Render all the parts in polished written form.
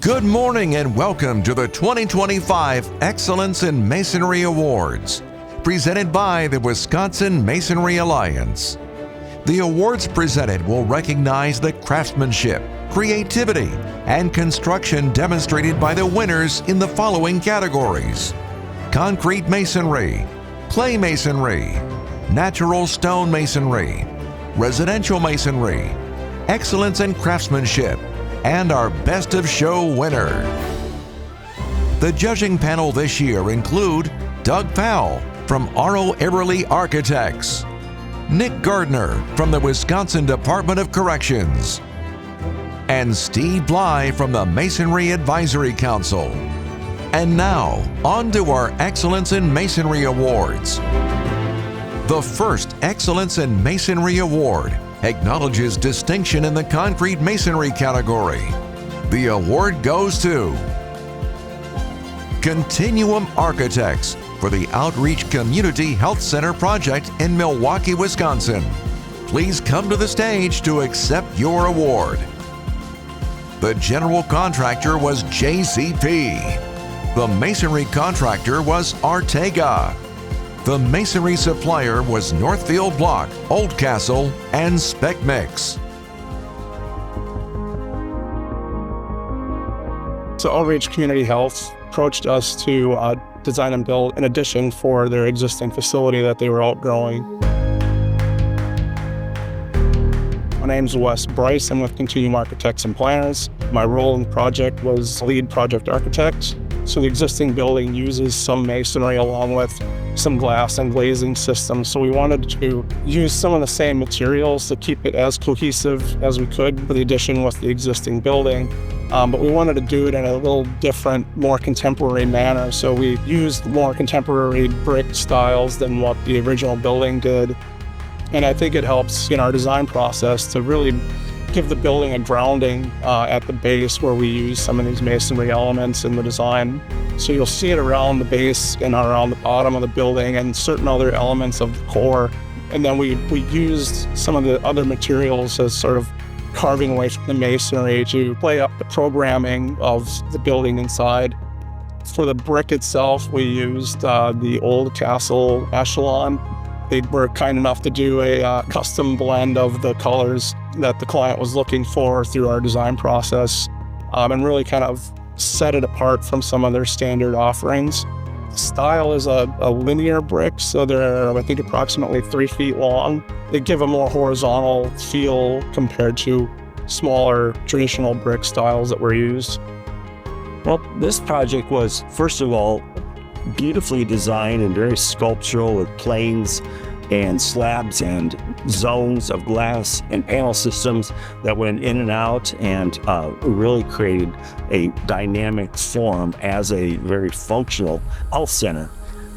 Good morning and welcome to the 2025 Excellence in Masonry Awards, presented by the Wisconsin Masonry Alliance. The awards presented will recognize the craftsmanship, creativity, and construction demonstrated by the winners in the following categories: concrete masonry, clay masonry, natural stone masonry, residential masonry, excellence in craftsmanship, and our Best of Show winner. The judging panel this year include Doug Powell from R.O. Everly Architects, Nick Gardner from the Wisconsin Department of Corrections, and Steve Bly from the Masonry Advisory Council. And now, on to our Excellence in Masonry Awards. The first Excellence in Masonry Award acknowledges distinction in the concrete masonry category. The award goes to Continuum Architects for the Outreach Community Health Center project in Milwaukee, Wisconsin. Please come to the stage to accept your award. The general contractor was JCP. The masonry contractor was Artega. The masonry supplier was Northfield Block, Oldcastle, and Spec Mix. So Outreach Community Health approached us to design and build an addition for their existing facility that they were outgrowing. My name's Wes Bryce. I'm with Continuum Architects and Planners. My role in the project was lead project architect. So the existing building uses some masonry along with some glass and glazing systems. So we wanted to use some of the same materials to keep it as cohesive as we could for the addition with the existing building. But we wanted to do it in a little different, more contemporary manner. So we used more contemporary brick styles than what the original building did. And I think it helps in our design process to really give the building a grounding at the base where we use some of these masonry elements in the design. So you'll see it around the base and around the bottom of the building and certain other elements of the core. And then we used some of the other materials as sort of carving away from the masonry to play up the programming of the building inside. For the brick itself, we used the Oldcastle echelon. They were kind enough to do a custom blend of the colors that the client was looking for through our design process, and really kind of set it apart from some of their standard offerings. The style is a linear brick, so they're, I think, approximately 3 feet long. They give a more horizontal feel compared to smaller traditional brick styles that were used. Well, this project was, first of all, beautifully designed and very sculptural with planes and slabs and zones of glass and panel systems that went in and out and really created a dynamic form as a very functional health center.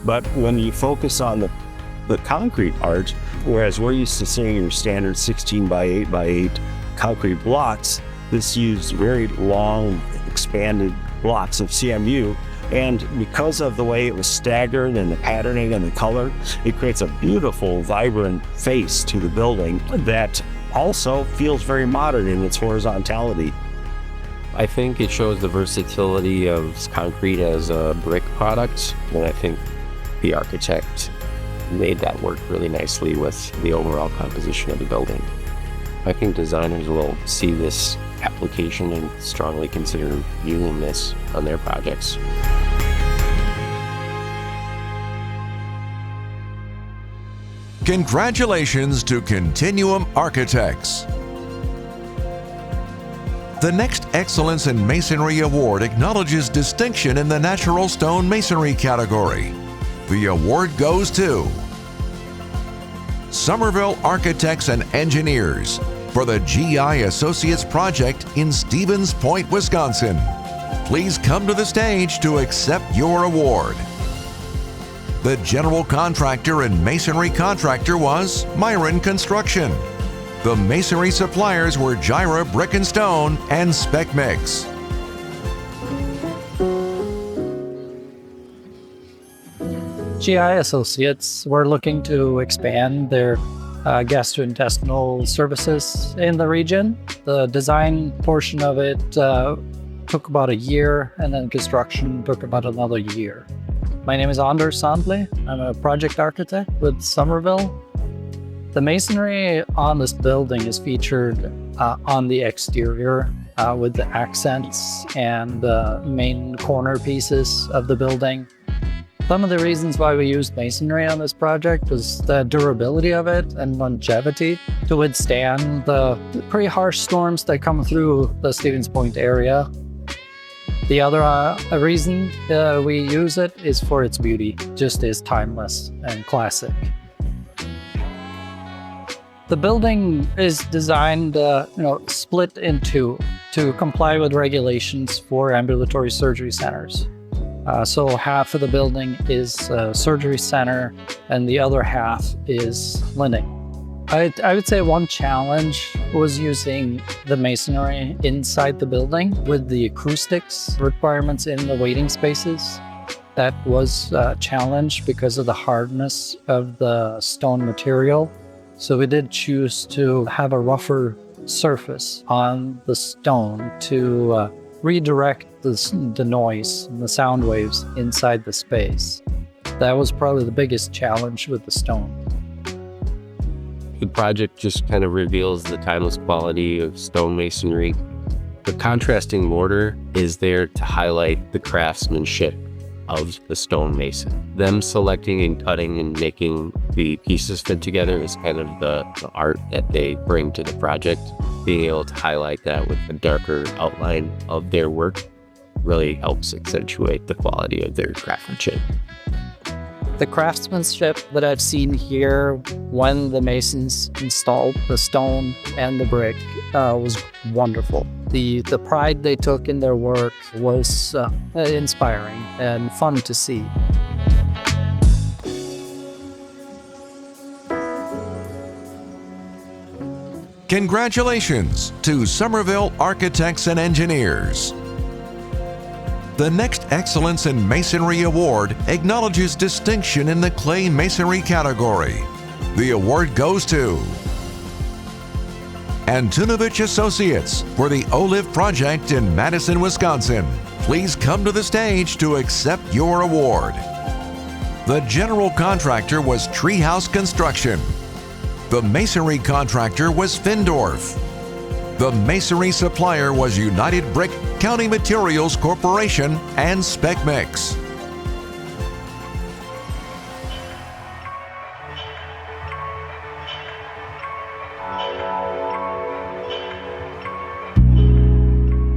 But when you focus on the concrete art, whereas we're used to seeing your standard 16 by 8 by 8 concrete blocks, this used very long expanded blocks of CMU. And because of the way it was staggered and the patterning and the color, it creates a beautiful, vibrant face to the building that also feels very modern in its horizontality. I think it shows the versatility of concrete as a brick product, and I think the architect made that work really nicely with the overall composition of the building. I think designers will see this application and strongly consider using this on their projects. Congratulations to Continuum Architects. The next Excellence in Masonry Award acknowledges distinction in the natural stone masonry category. The award goes to Somerville Architects and Engineers for the GI Associates project in Stevens Point, Wisconsin. Please come to the stage to accept your award. The general contractor and masonry contractor was Myron Construction. The masonry suppliers were Gyra Brick and Stone and Spec Mix. GI Associates were looking to expand their gastrointestinal services in the region. The design portion of it took about a year, and then construction took about another year. My name is Anders Sandli. I'm a project architect with Somerville. The masonry on this building is featured on the exterior with the accents and the main corner pieces of the building. Some of the reasons why we used masonry on this project was the durability of it and longevity to withstand the pretty harsh storms that come through the Stevens Point area. The other reason we use it is for its beauty, just is timeless and classic. The building is designed, split in two to comply with regulations for ambulatory surgery centers. So half of the building is a surgery center and the other half is clinic. I would say one challenge was using the masonry inside the building with the acoustics requirements in the waiting spaces. That was a challenge because of the hardness of the stone material. So we did choose to have a rougher surface on the stone to redirect the noise and the sound waves inside the space. That was probably the biggest challenge with the stone. The project just kind of reveals the timeless quality of stone masonry. The contrasting mortar is there to highlight the craftsmanship of the stonemason. Them selecting and cutting and making the pieces fit together is kind of the art that they bring to the project. Being able to highlight that with a darker outline of their work really helps accentuate the quality of their craftsmanship. The craftsmanship that I've seen here when the masons installed the stone and the brick was wonderful. The pride they took in their work was inspiring and fun to see. Congratulations to Somerville Architects and Engineers. The next Excellence in Masonry Award acknowledges distinction in the clay masonry category. The award goes to Antunovich Associates for the Olive Project in Madison, Wisconsin. Please come to the stage to accept your award. The general contractor was Treehouse Construction. The masonry contractor was Findorf. The masonry supplier was United Brick County Materials Corporation and Spec Mix.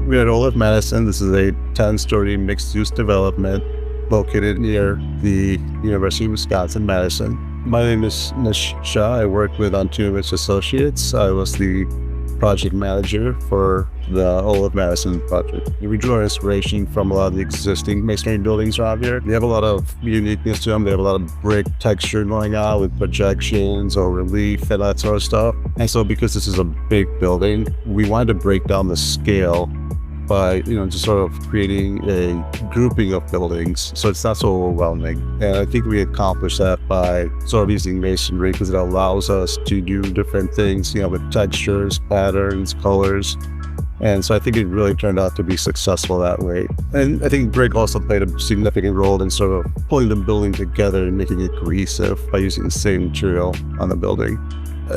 We're at Olive Madison. This is a 10-story mixed-use development located near the University of Wisconsin-Madison. My name is Nish Shah. I work with Antunovich Associates. I was the project manager for the Olive Madison project. We drew our inspiration from a lot of the existing masonry buildings around here. They have a lot of uniqueness to them. They have a lot of brick texture going on with projections or relief and that sort of stuff. And so because this is a big building, we wanted to break down the scale by, just sort of creating a grouping of buildings so it's not so overwhelming. And I think we accomplished that by sort of using masonry because it allows us to do different things, with textures, patterns, colors. And so I think it really turned out to be successful that way. And I think brick also played a significant role in sort of pulling the building together and making it cohesive by using the same material on the building.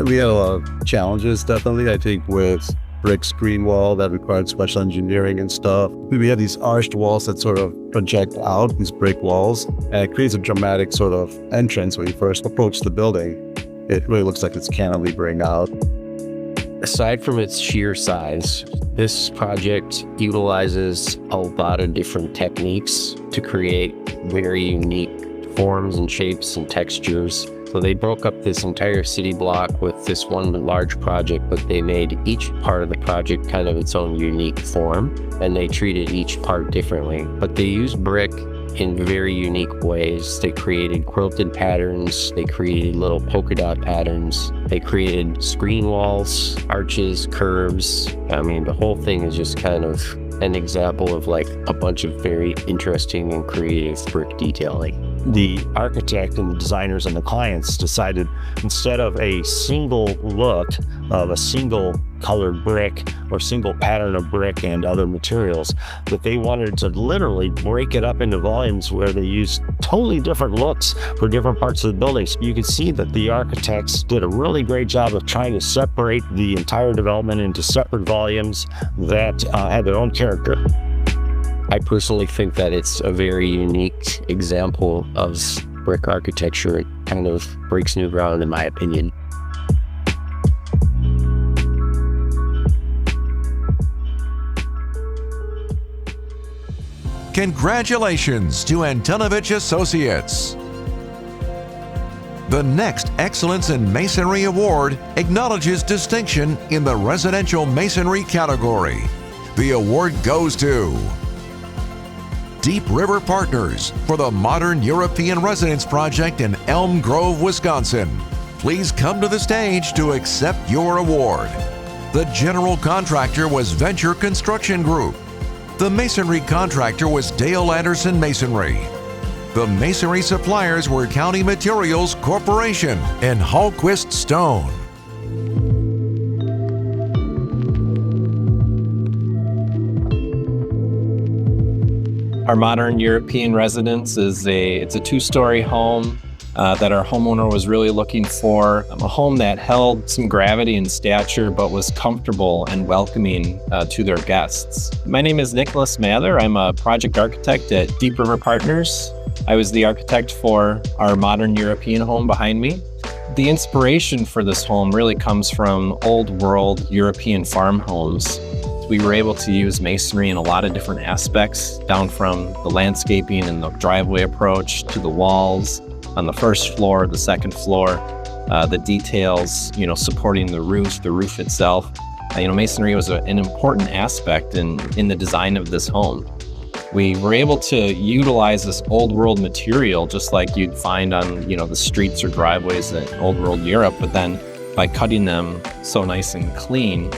We had a lot of challenges, definitely, I think, with brick screen wall that required special engineering and stuff. We have these arched walls that sort of project out, these brick walls, and it creates a dramatic sort of entrance when you first approach the building. It really looks like it's cantilevering out. Aside from its sheer size, this project utilizes a lot of different techniques to create very unique forms and shapes and textures. So they broke up this entire city block with this one large project, but they made each part of the project kind of its own unique form, and they treated each part differently. But they used brick in very unique ways. They created quilted patterns, they created little polka dot patterns, they created screen walls, arches, curves. I mean, the whole thing is just kind of an example of like a bunch of very interesting and creative brick detailing. The architect and the designers and the clients decided, instead of a single look of a single colored brick or single pattern of brick and other materials, that they wanted to literally break it up into volumes where they used totally different looks for different parts of the building. So you can see that the architects did a really great job of trying to separate the entire development into separate volumes that had their own character. I personally think that it's a very unique example of brick architecture. It kind of breaks new ground, in my opinion. Congratulations to Antonovich Associates. The next Excellence in Masonry Award acknowledges distinction in the residential masonry category. The award goes to Deep River Partners for the Modern European Residence Project in Elm Grove, Wisconsin. Please come to the stage to accept your award. The general contractor was Venture Construction Group. The masonry contractor was Dale Anderson Masonry. The masonry suppliers were County Materials Corporation and Hallquist Stone. Our modern European residence is it's a two-story home that our homeowner was really looking for. A home that held some gravity and stature, but was comfortable and welcoming to their guests. My name is Nicholas Mather. I'm a project architect at Deep River Partners. I was the architect for our modern European home behind me. The inspiration for this home really comes from old world European farm homes. We were able to use masonry in a lot of different aspects, down from the landscaping and the driveway approach to the walls on the first floor, the second floor, the details, supporting the roof itself. Masonry was an important aspect in the design of this home. We were able to utilize this old world material just like you'd find on, the streets or driveways in old world Europe, but then by cutting them so nice and clean,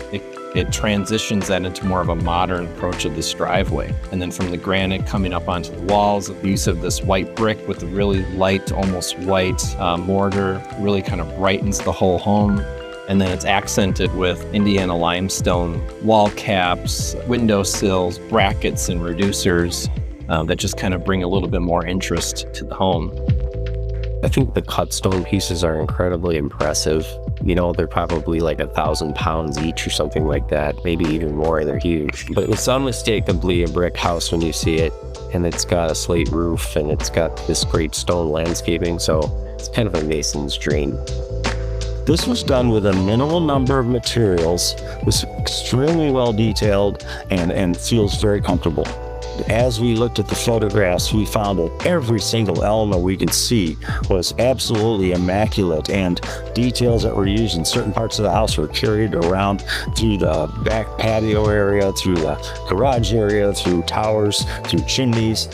it transitions that into more of a modern approach of this driveway. And then from the granite coming up onto the walls, the use of this white brick with a really light, almost white mortar really kind of brightens the whole home. And then it's accented with Indiana limestone wall caps, window sills, brackets, and reducers that just kind of bring a little bit more interest to the home. I think the cut stone pieces are incredibly impressive. They're probably like 1,000 pounds each or something like that, maybe even more. They're huge. But it's unmistakably a brick house when you see it. And it's got a slate roof and it's got this great stone landscaping. So it's kind of a mason's dream. This was done with a minimal number of materials, was extremely well detailed, and feels very comfortable. As we looked at the photographs, we found that every single element we could see was absolutely immaculate, and details that were used in certain parts of the house were carried around through the back patio area, through the garage area, through towers, through chimneys.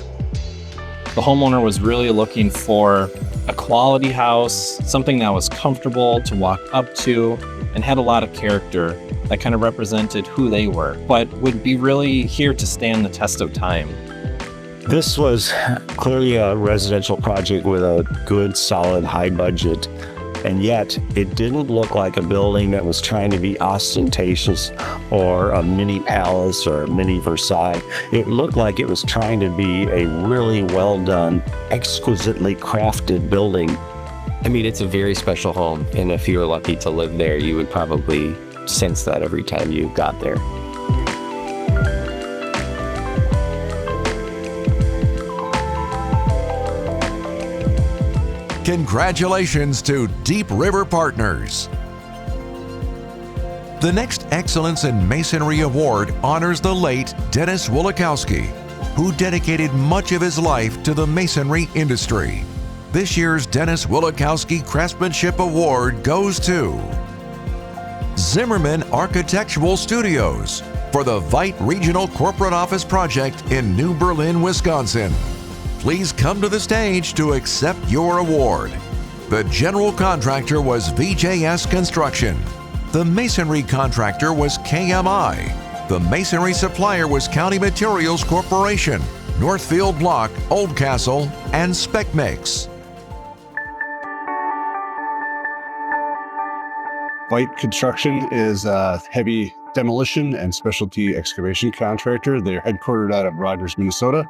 The homeowner was really looking for a quality house, something that was comfortable to walk up to and had a lot of character that kind of represented who they were, but would be really here to stand the test of time. This was clearly a residential project with a good, solid, high budget, and yet it didn't look like a building that was trying to be ostentatious or a mini palace or a mini Versailles. It looked like it was trying to be a really well done, exquisitely crafted building. It's a very special home, and if you were lucky to live there, you would probably sense that every time you got there. Congratulations to Deep River Partners. The next Excellence in Masonry Award honors the late Dennis Wolikowski, who dedicated much of his life to the masonry industry. This year's Dennis Wolikowski Craftsmanship Award goes to Zimmerman Architectural Studios for the Veit Regional Corporate Office Project in New Berlin, Wisconsin. Please come to the stage to accept your award. The general contractor was VJS Construction. The masonry contractor was KMI. The masonry supplier was County Materials Corporation. Northfield Block, Oldcastle, and Spec Mix. White Construction is a heavy demolition and specialty excavation contractor. They're headquartered out of Rogers, Minnesota.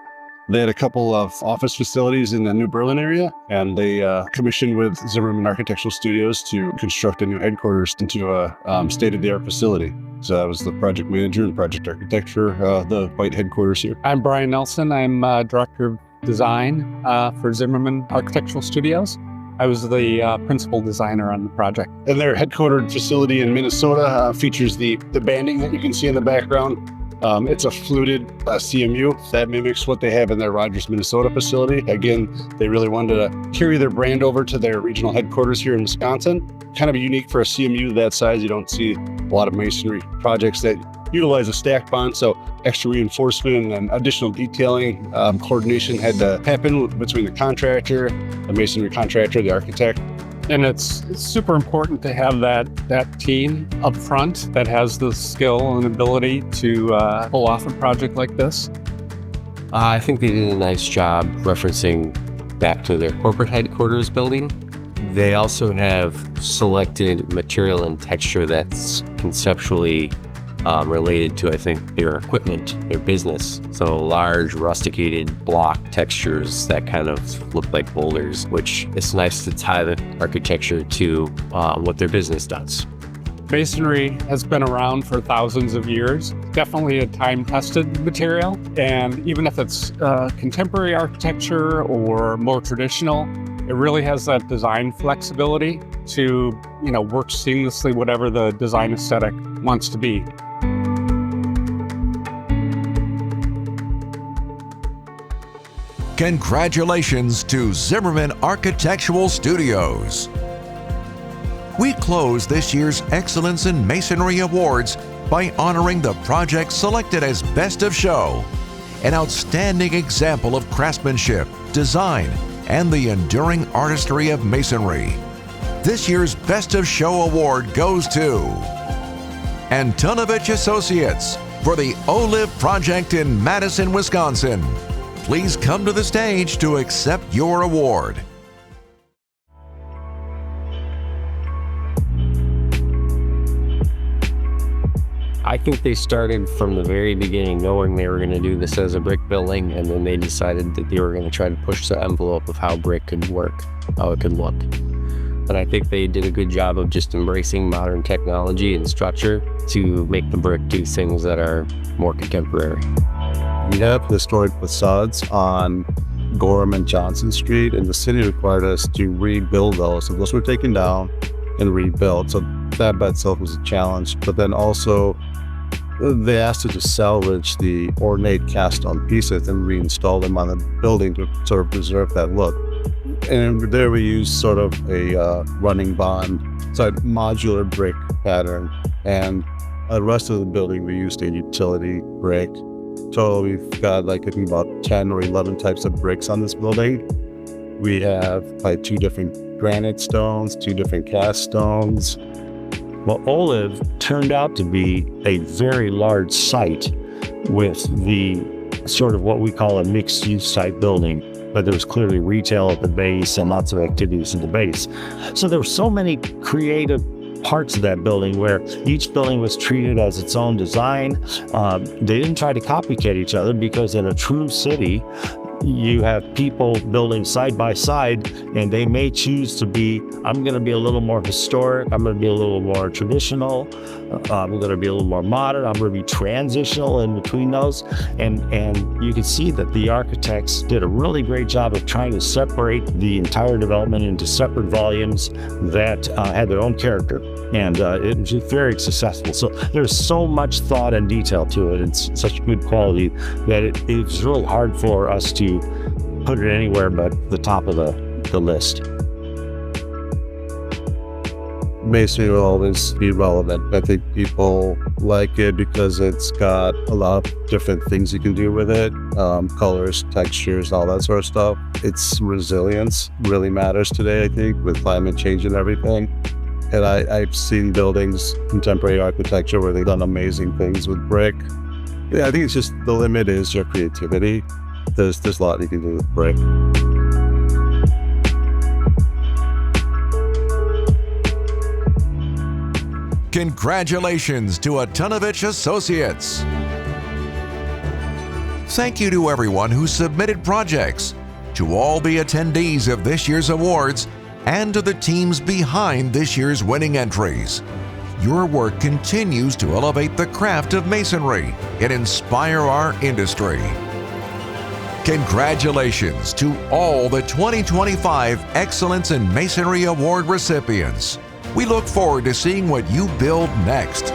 They had a couple of office facilities in the New Berlin area, and they commissioned with Zimmerman Architectural Studios to construct a new headquarters into a state-of-the-art facility. So I was the project manager and project architect for the White headquarters here. I'm Brian Nelson. I'm Director of Design for Zimmerman Architectural Studios. I was the principal designer on the project. And their headquartered facility in Minnesota features the banding that you can see in the background. It's a fluted CMU that mimics what they have in their Rogers, Minnesota facility. Again, they really wanted to carry their brand over to their regional headquarters here in Wisconsin. Kind of unique for a CMU that size. You don't see a lot of masonry projects that utilize a stack bond, so extra reinforcement and additional detailing coordination had to happen between the contractor, the masonry contractor, the architect. And it's super important to have that team up front that has the skill and ability to pull off a project like this. I think they did a nice job referencing back to their corporate headquarters building. They also have selected material and texture that's conceptually related to, I think, their equipment, their business. So large rusticated block textures that kind of look like boulders, which is nice to tie the architecture to what their business does. Masonry has been around for thousands of years. Definitely a time-tested material. And even if it's contemporary architecture or more traditional, it really has that design flexibility to, work seamlessly whatever the design aesthetic wants to be. Congratulations to Zimmerman Architectural Studios. We close this year's Excellence in Masonry Awards by honoring the project selected as Best of Show, an outstanding example of craftsmanship, design, and the enduring artistry of masonry. This year's Best of Show award goes to Antonovich Associates for the Olive Project in Madison, Wisconsin. Please come to the stage to accept your award. I think they started from the very beginning knowing they were going to do this as a brick building, and then they decided that they were going to try to push the envelope of how brick could work, how it could look. And I think they did a good job of just embracing modern technology and structure to make the brick do things that are more contemporary. We have historic facades on Gorham and Johnson Street, and the city required us to rebuild those. So those were taken down and rebuilt. So that by itself was a challenge. But then also, they asked us to salvage the ornate cast-on pieces and reinstall them on the building to sort of preserve that look. And there we used sort of a running bond, so a modular brick pattern. And the rest of the building, we used a utility brick. So we've got I think about 10 or 11 types of bricks on this building. We have 2 different granite stones, 2 different cast stones. Well, Olive turned out to be a very large site with the sort of what we call a mixed-use type building, but there was clearly retail at the base and lots of activities at the base. So there were so many creative parts of that building where each building was treated as its own design. They didn't try to copycat each other because in a true city, you have people building side by side, and they may choose to be, I'm going to be a little more historic, I'm going to be a little more traditional, I'm going to be a little more modern, I'm going to be transitional in between those. And you can see that the architects did a really great job of trying to separate the entire development into separate volumes that had their own character. And it was very successful. So there's so much thought and detail to it. It's such good quality that it's really hard for us to put it anywhere but the top of the list. Masonry will always be relevant. I think people like it because it's got a lot of different things you can do with it, colors, textures, all that sort of stuff. Its resilience really matters today, I think, with climate change and everything. And I've seen buildings, contemporary architecture, where they've done amazing things with brick. Yeah, I think it's just the limit is your creativity. there's a lot you can do with brick. Congratulations to Atonovich Associates. Thank you to everyone who submitted projects, to all the attendees of this year's awards, and to the teams behind this year's winning entries. Your work continues to elevate the craft of masonry and inspire our industry. Congratulations to all the 2025 Excellence in Masonry Award recipients. We look forward to seeing what you build next.